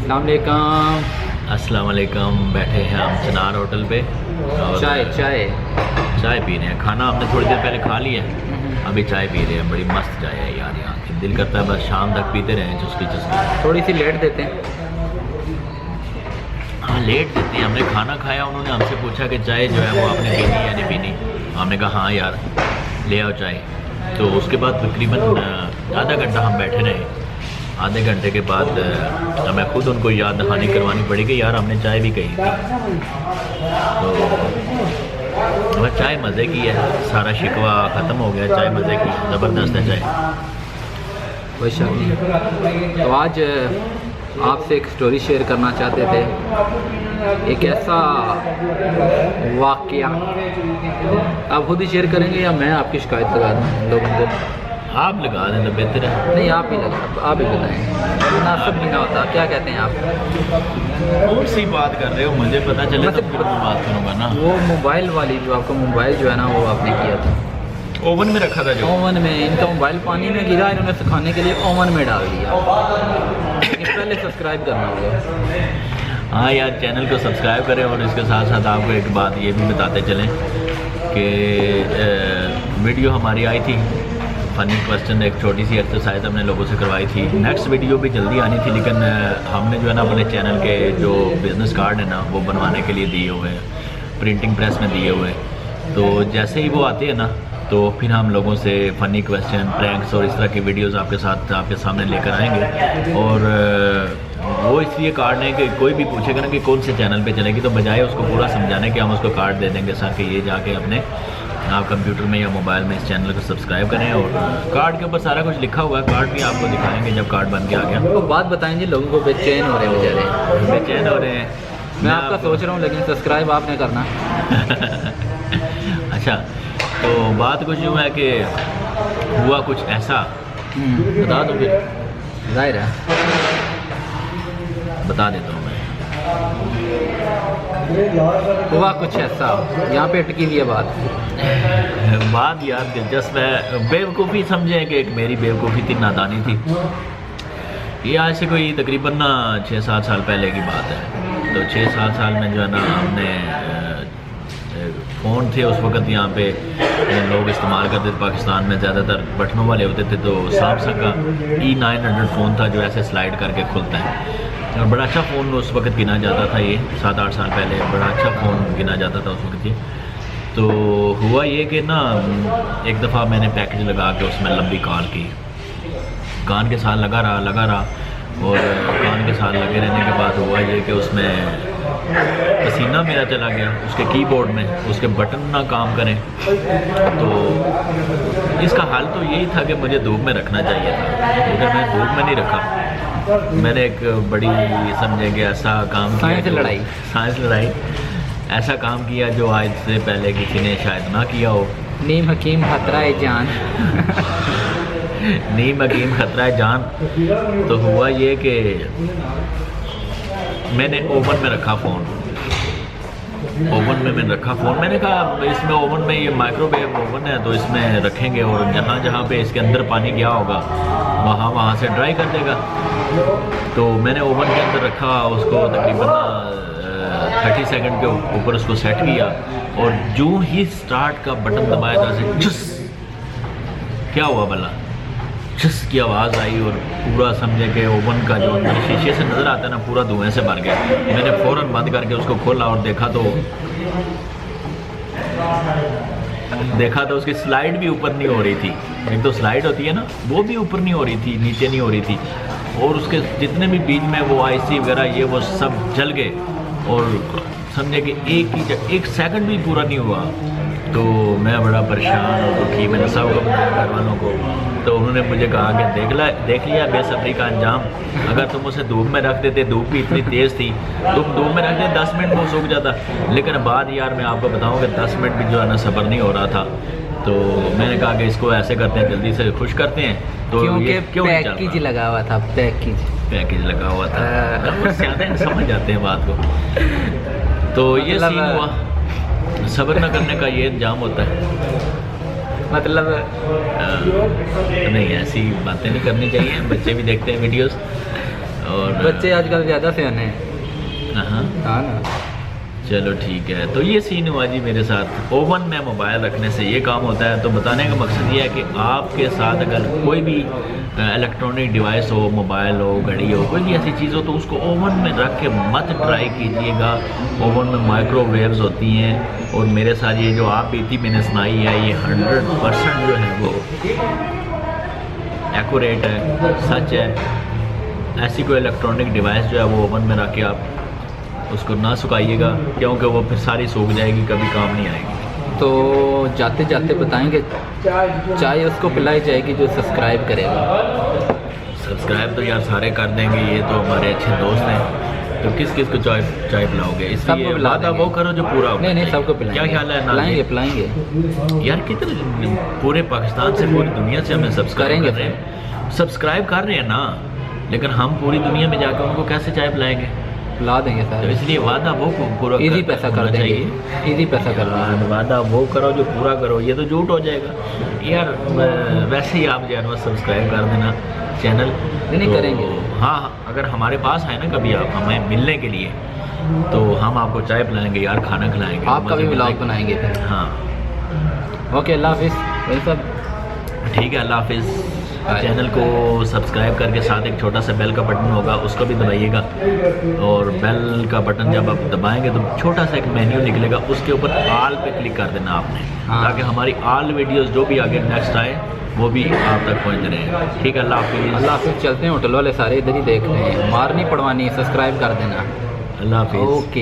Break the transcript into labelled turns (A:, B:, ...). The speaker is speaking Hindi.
A: अस्सलाम वालेकुम। बैठे हैं हम चिनार होटल पे और
B: चाय
A: पी रहे हैं। खाना हमने थोड़ी देर पहले खा लिया है, अभी चाय पी रहे हैं। बड़ी मस्त चाय है यार, यहाँ की दिल करता है बस शाम तक पीते रहें। चुस्की
B: थोड़ी सी लेट देते हैं।
A: हाँ लेट देते हैं। हमने खाना खाया, उन्होंने हमसे पूछा कि चाय जो है वो आपने पीनी या नहीं पीनी। हमने कहा हाँ यार ले आओ चाय। तो उसके बाद तकरीबन आधा घंटा हम बैठे रहे। आधे घंटे के बाद हमें खुद उनको याद दहानी करवानी पड़ी कि यार हमने चाय भी कही थी। तो हमें चाय मज़े की है, सारा शिकवा ख़त्म हो गया। चाय मज़े की, ज़बरदस्त है चाय।
B: कोई शक नहीं। तो आज आपसे एक स्टोरी शेयर करना चाहते थे। एक ऐसा वाक़या आप खुद ही शेयर करेंगे या मैं आपकी शिकायत लगा दूँ लोगों को?
A: आप लगा दें तो बेहतर है।
B: नहीं आप ही बताएं, मुनासिब भी ना होता। क्या कहते हैं आप?
A: कौन सी बात कर रहे हो? मुझे पता चले तो फिर मैं बात करूँगा ना।
B: वो मोबाइल वाली, जो आपका मोबाइल जो है ना वो आपने किया था
A: ओवन में रखा था। जो
B: ओवन में, इनका मोबाइल पानी में गिरा, इन्होंने सुखाने के लिए ओवन में डाल दिया। पहले सब्सक्राइब करना होगा।
A: हाँ यार, चैनल को सब्सक्राइब करें और इसके साथ साथ आपको एक बात ये भी बताते चलें कि वीडियो हमारी आई थी फ़नी क्वेश्चन, एक छोटी सी एक्सरसाइज हमने लोगों से करवाई थी। नेक्स्ट वीडियो भी जल्दी आनी थी, लेकिन हमने जो है ना अपने चैनल के जो बिज़नेस कार्ड है ना वो बनवाने के लिए दिए हुए हैं, प्रिंटिंग प्रेस में दिए हुए हैं। तो जैसे ही वो आते हैं ना तो फिर हम लोगों से फ़नी क्वेश्चन, प्रैंक्स और इस तरह की वीडियोस आपके सामने लेकर आएंगे। और वो इसलिए कार्ड है कि कोई भी पूछेगा ना कि कौन से चैनल पे चलेगी, तो बजाय उसको पूरा समझाने के हम उसको कार्ड दे देंगे सर कि ये जाके अपने आप कंप्यूटर में या मोबाइल में इस चैनल को सब्सक्राइब करें। और कार्ड के ऊपर सारा कुछ लिखा हुआ है, कार्ड भी आपको दिखाएंगे जब कार्ड बन के आ गया।
B: तो बात बताएं जी, लोगों को बेचैन हो रहे हैं बेचारे।
A: बेचैन हो रहे हैं।
B: मैं आपका सोच रहा हूँ, लेकिन सब्सक्राइब आपने करना।
A: अच्छा, तो बात कुछ यूँ है कि हुआ कुछ ऐसा, बता दो फिर।
B: जाहिर है
A: बता देता हूँ मैं।
B: हुआ कुछ ऐसा, यहाँ पे अटकी हुई है बात
A: यार दिलचस्प है। बेवकूफ़ी समझें कि एक मेरी बेवकूफ़ी थी, नादानी थी। ये आज से कोई तकरीबन ना 6-7 साल पहले की बात है। तो 6-7 साल में जो है ना हमने फ़ोन थे उस वक़्त यहाँ पे लोग इस्तेमाल करते थे। पाकिस्तान में ज़्यादातर बटनों वाले होते थे। तो सैमसंग का E900 फ़ोन था जो ऐसे स्लाइड करके खुलता है, और बड़ा अच्छा फ़ोन उस वक़्त गिना जाता था। ये 7-8 साल पहले बड़ा अच्छा फ़ोन गिना जाता था उस वक़्त ये। तो हुआ ये कि ना एक दफ़ा मैंने पैकेज लगा के उसमें लंबी कॉल की, कान के साथ लगा रहा और कान के साथ लगे रहने के बाद हुआ ये कि उसमें पसीना मेरा चला गया उसके कीबोर्ड में, उसके बटन ना काम करें। तो इसका हाल तो यही था कि मुझे धूप में रखना चाहिए था, लेकिन मैं धूप में नहीं रखा। मैंने एक बड़ी समझेंगे ऐसा काम किया, साइंस लड़ाई ऐसा काम किया जो आज से पहले किसी ने शायद ना किया हो।
B: नीम हकीम खतरा जान
A: नीम हकीम खतरा जान। तो हुआ ये कि मैंने ओवन में रखा फ़ोन, मैंने कहा इसमें ओवन में ये माइक्रोवेव ओवन है तो इसमें रखेंगे और जहाँ पे इसके अंदर पानी गया होगा वहाँ से ड्राई कर देगा। तो मैंने ओवन के अंदर रखा, उसको तकरीबन 30 सेकंड के ऊपर उसको सेट किया, और जो ही स्टार्ट का बटन दबाया था से झुस, क्या हुआ भला, झुस की आवाज़ आई और पूरा समझे कि ओवन का जो अंदर शीशे से नज़र आता है ना पूरा धुएं से भर गया। मैंने फ़ौरन बंद करके उसको खोला और देखा तो उसकी स्लाइड भी ऊपर नहीं हो रही थी। एक तो स्लाइड होती है ना वो भी ऊपर नहीं हो रही थी, नीचे नहीं हो रही थी, और उसके जितने भी बीच में वो आईसी वगैरह ये वो सब जल गए। और समझे कि एक सेकंड भी पूरा नहीं हुआ। तो मैं बड़ा परेशान और दुखी, मैंने सब बताया घर वालों को। तो उन्होंने मुझे कहा कि देख लिया बेसब्री का अंजाम। अगर तुम उसे धूप में रख देते, धूप भी इतनी तेज़ थी, तुम धूप में रख देते 10 मिनट में सूख जाता। लेकिन बाद यार मैं आपको बताऊँ कि 10 मिनट भी जो है ना सब्र नहीं हो रहा था। तो मैंने कहा कि इसको ऐसे करते हैं, जल्दी से खुश करते हैं। तो
B: क्यों पैकेज लगा हुआ था, पैकेज
A: लगा हुआ था। समझ जाते हैं बात को। तो ये सीन हुआ। सब्र न करने का ये अंजाम होता है।
B: मतलब
A: नहीं, ऐसी बातें नहीं करनी चाहिए, बच्चे भी देखते हैं वीडियोस। और
B: बच्चे आजकल ज़्यादा सियाने हैं।
A: हाँ
B: हाँ ना।
A: चलो ठीक है, तो ये सीन हुआ जी मेरे साथ। ओवन में मोबाइल रखने से ये काम होता है। तो बताने का मकसद ये है कि आपके साथ अगर कोई भी इलेक्ट्रॉनिक डिवाइस हो, मोबाइल हो, घड़ी हो, कोई भी ऐसी चीज़ हो, तो उसको ओवन में रख के मत ट्राई कीजिएगा। ओवन में माइक्रोवेव्स होती हैं, और मेरे साथ ये जो आप बीती मैंने सुनाई है, ये 100% जो है वो एक्यूरेट है, सच है। ऐसी कोई इलेक्ट्रॉनिक डिवाइस जो है वो ओवन में रख के आप उसको ना सुखाइएगा, क्योंकि वो फिर सारी सूख जाएगी, कभी काम नहीं आएगी।
B: तो जाते जाते बताएंगे चाय उसको पिलाई जाएगी जो सब्सक्राइब करेगा।
A: सब्सक्राइब तो यार सारे कर देंगे, ये तो हमारे अच्छे दोस्त हैं। तो किस किस को चाय चाय पिलाओगे? इसलिए
B: सबको पिला
A: वादा
B: देंगे।
A: वो करो जो पूरा हो।
B: नहीं सबको पिलाएंगे।
A: क्या ख्याल है? ना
B: पिलाएंगे पिलाएंगे
A: यार कितने पूरे पाकिस्तान से, पूरी दुनिया से हमें सब्सक्राइब
B: करेंगे
A: कर रहे हैं, सब्सक्राइब कर रहे हैं ना, लेकिन हम पूरी दुनिया में जाकर उनको कैसे चाय पिलाएंगे?
B: पिला देंगे
A: तो
B: सर।
A: इसलिए वादा वो पूरा
B: इजी पैसा कर देंगे, इजी पैसा कर देंगे।
A: यार वादा वो करो जो पूरा करो, ये तो झूठ हो जाएगा यार। वैसे ही आप जो है सब्सक्राइब कर देना चैनल।
B: नहीं
A: तो
B: करेंगे।
A: हाँ, अगर हमारे पास है ना कभी आप हमें मिलने के लिए, तो हम आपको चाय पिलाएंगे यार, खाना खिलाएंगे,
B: आपका भी व्लॉग बनाएंगे फिर।
A: हाँ
B: ओके, अल्लाह हाफिज़ वही सब।
A: ठीक है, अल्लाह हाफिज़। चैनल को सब्सक्राइब करके साथ एक छोटा सा बेल का बटन होगा, उसको भी दबाइएगा। और बेल का बटन जब आप दबाएंगे तो छोटा सा एक मेन्यू निकलेगा, उसके ऊपर ऑल पे क्लिक कर देना आपने, ताकि हमारी ऑल वीडियोस जो भी आगे नेक्स्ट आए वो भी आप तक पहुंच रहे हैं। ठीक है, अल्लाह हाफिज़।
B: अल्लाह हाफिज़। चलते हैं, होटल वाले सारे इधर ही देख रहे हैं, मार नहीं पड़वानी, सब्सक्राइब कर देना।
A: अल्लाह हाफिज़।
B: ओके।